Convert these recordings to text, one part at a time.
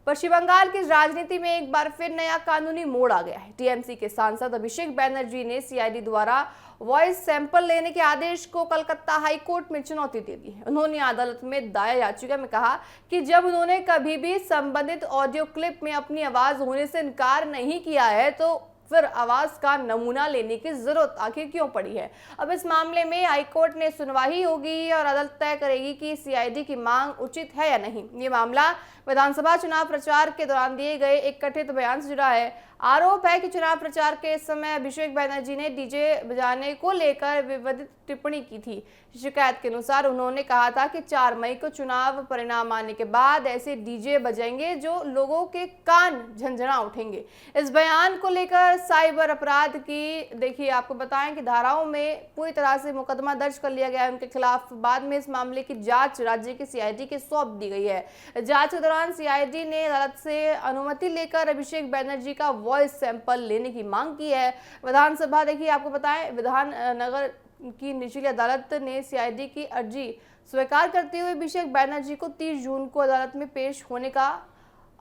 पश्चिम बंगाल की राजनीति में एक बार फिर नया कानूनी मोड़ आ गया है। टीएमसी के सांसद अभिषेक बैनर्जी ने सीआईडी द्वारा वॉइस सैंपल लेने के आदेश को कलकत्ता हाई कोर्ट में चुनौती दे दी है। उन्होंने अदालत में दायर याचिका में कहा कि जब उन्होंने कभी भी संबंधित ऑडियो क्लिप में अपनी आवाज होने से इनकार नहीं किया है तो फिर आवाज का नमूना लेने की जरूरत आखिर क्यों पड़ी है। अब इस मामले में हाईकोर्ट ने सुनवाई होगी और अदालत तय करेगी कि सीआईडी की मांग उचित है या नहीं। ये मामला विधानसभा चुनाव प्रचार के दौरान दिए गए एक कथित बयान से जुड़ा है। आरोप है कि चुनाव प्रचार के समय अभिषेक बैनर्जी ने डीजे बजाने को लेकर विवादित टिप्पणी की थी। शिकायत के अनुसार उन्होंने कहा था कि 4 मई को चुनाव परिणाम आने के बाद ऐसे डीजे बजेंगे जो लोगों के कान झंझना उठेंगे। इस बयान को लेकर साइबर अपराध की देखिए आपको बताएं कि धाराओं में पूरी तरह से मुकदमा दर्ज कर लिया गया है उनके खिलाफ। बाद में इस मामले की जांच राज्य की सीआईडी के सौंप दी गई है। जांच के दौरान सीआईडी ने अदालत से अनुमति लेकर अभिषेक बैनर्जी का वॉइस सैंपल लेने की मांग की है। विधानसभा देखिए आपको बताएं विधान नगर की निचली अदालत ने सीआईडी की अर्जी स्वीकार करते हुए अभिषेक बैनर्जी को 30 जून को अदालत में पेश होने का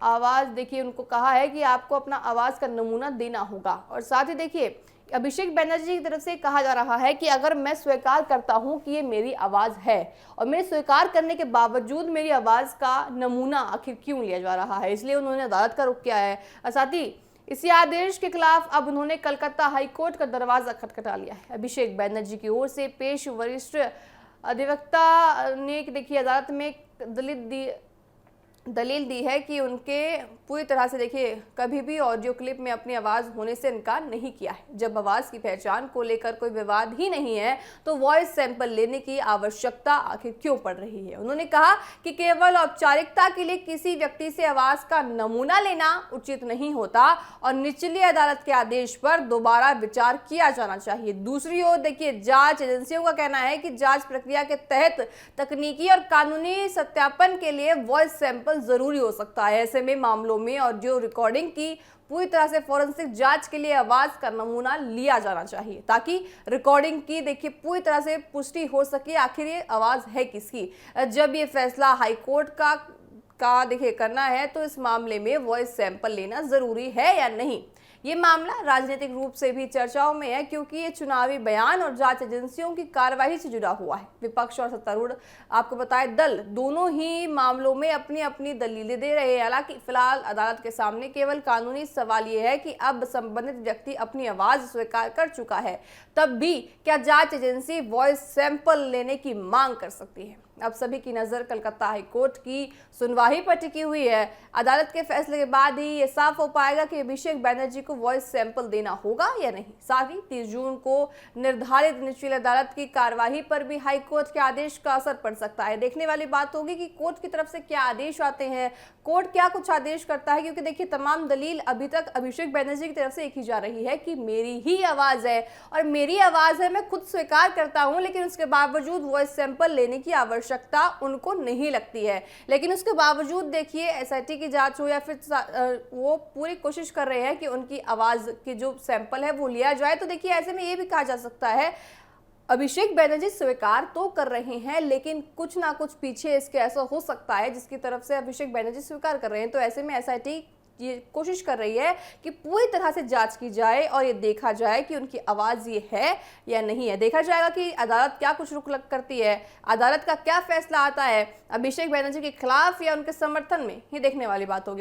आवाज देखिए उनको कहा है कि आपको अपना आवाज का नमूना देना होगा। और साथ ही देखिए अभिषेक बैनर्जी की तरफ से कहा जा रहा है कि अगर मैं स्वीकार करता हूं कि ये मेरी आवाज है और मेरे स्वीकार करने के बावजूद मेरी आवाज का नमूना आखिर क्यों लिया जा रहा है, इसलिए उन्होंने अदालत का रुख किया है। और साथ ही इसी आदेश के खिलाफ अब उन्होंने कलकत्ता हाईकोर्ट का दरवाजा खटखटा लिया है। अभिषेक बैनर्जी की ओर से पेश वरिष्ठ अधिवक्ता ने देखिए अदालत में दलील दी है कि उनके पूरी तरह से देखिए कभी भी ऑडियो क्लिप में अपनी आवाज होने से इनकार नहीं किया है। जब आवाज की पहचान को लेकर कोई विवाद ही नहीं है तो वॉइस सैंपल लेने की आवश्यकता आखिर क्यों पड़ रही है। उन्होंने कहा कि केवल औपचारिकता के लिए किसी व्यक्ति से आवाज का नमूना लेना उचित नहीं होता और निचली अदालत के आदेश पर दोबारा विचार किया जाना चाहिए। दूसरी ओर देखिए जांच एजेंसियों का कहना है कि जांच प्रक्रिया के तहत तकनीकी और कानूनी सत्यापन के लिए वॉइस सैंपल जरूरी हो सकता है। ऐसे में मामलों में ऑडियो रिकॉर्डिंग की पूरी तरह से फोरेंसिक जांच के लिए आवाज का नमूना लिया जाना चाहिए ताकि रिकॉर्डिंग की देखिए पूरी तरह से पुष्टि हो सके आखिर ये आवाज है किसकी। जब ये फैसला हाईकोर्ट का देखिए करना है तो इस मामले में वॉइस सैंपल लेना जरूरी है या नहीं। ये मामला राजनीतिक रूप से भी चर्चाओं में है क्योंकि ये चुनावी बयान और जांच एजेंसियों की कार्रवाई से जुड़ा हुआ है। विपक्ष और सत्तारूढ़ आपको बताएं दल दोनों ही मामलों में अपनी अपनी दलीलें दे रहे हैं। हालांकि फिलहाल अदालत के सामने केवल कानूनी सवाल ये है कि अब संबंधित व्यक्ति अपनी आवाज स्वीकार कर चुका है तब भी क्या जांच एजेंसी वॉइस सैंपल लेने की मांग कर सकती है। अब सभी की नजर कलकत्ता हाईकोर्ट की सुनवाई पर टिकी हुई है। अदालत के फैसले के बाद ही ये साफ हो पाएगा कि अभिषेक बैनर्जी को वॉइस सैंपल देना होगा या नहीं। साथ ही 30 जून को निर्धारित निचली अदालत की कार्यवाही पर भी हाईकोर्ट के आदेश का असर पड़ सकता है। देखने वाली बात होगी कि कोर्ट की तरफ से क्या आदेश आते हैं, कोर्ट क्या कुछ आदेश करता है, क्योंकि देखिए तमाम दलील अभी तक अभिषेक बैनर्जी की तरफ से एक ही जा रही है कि मेरी ही आवाज है और मेरी आवाज है, मैं खुद स्वीकार करता हूं, लेकिन उसके बावजूद वॉइस सैंपल लेने की आवश्यकता उनको नहीं लगती है। लेकिन उसके बावजूद देखिए एसआईटी की जांच हो या फिर वो पूरी कोशिश कर रहे हैं कि उनकी आवाज की जो सैंपल है वो लिया जाए। तो देखिए ऐसे में ये भी कहा जा सकता है अभिषेक बैनर्जी स्वीकार तो कर रहे हैं लेकिन कुछ ना कुछ पीछे इसके ऐसा हो सकता है जिसकी तरफ से अभिषेक बैनर्जी स्वीकार कर रहे हैं। तो ऐसे में एसआईटी ये कोशिश कर रही है कि पूरी तरह से जांच की जाए और ये देखा जाए कि उनकी आवाज ये है या नहीं है। देखा जाएगा कि अदालत क्या कुछ रुख करती है, अदालत का क्या फैसला आता है अभिषेक बैनर्जी के खिलाफ या उनके समर्थन में, ये देखने वाली बात होगी।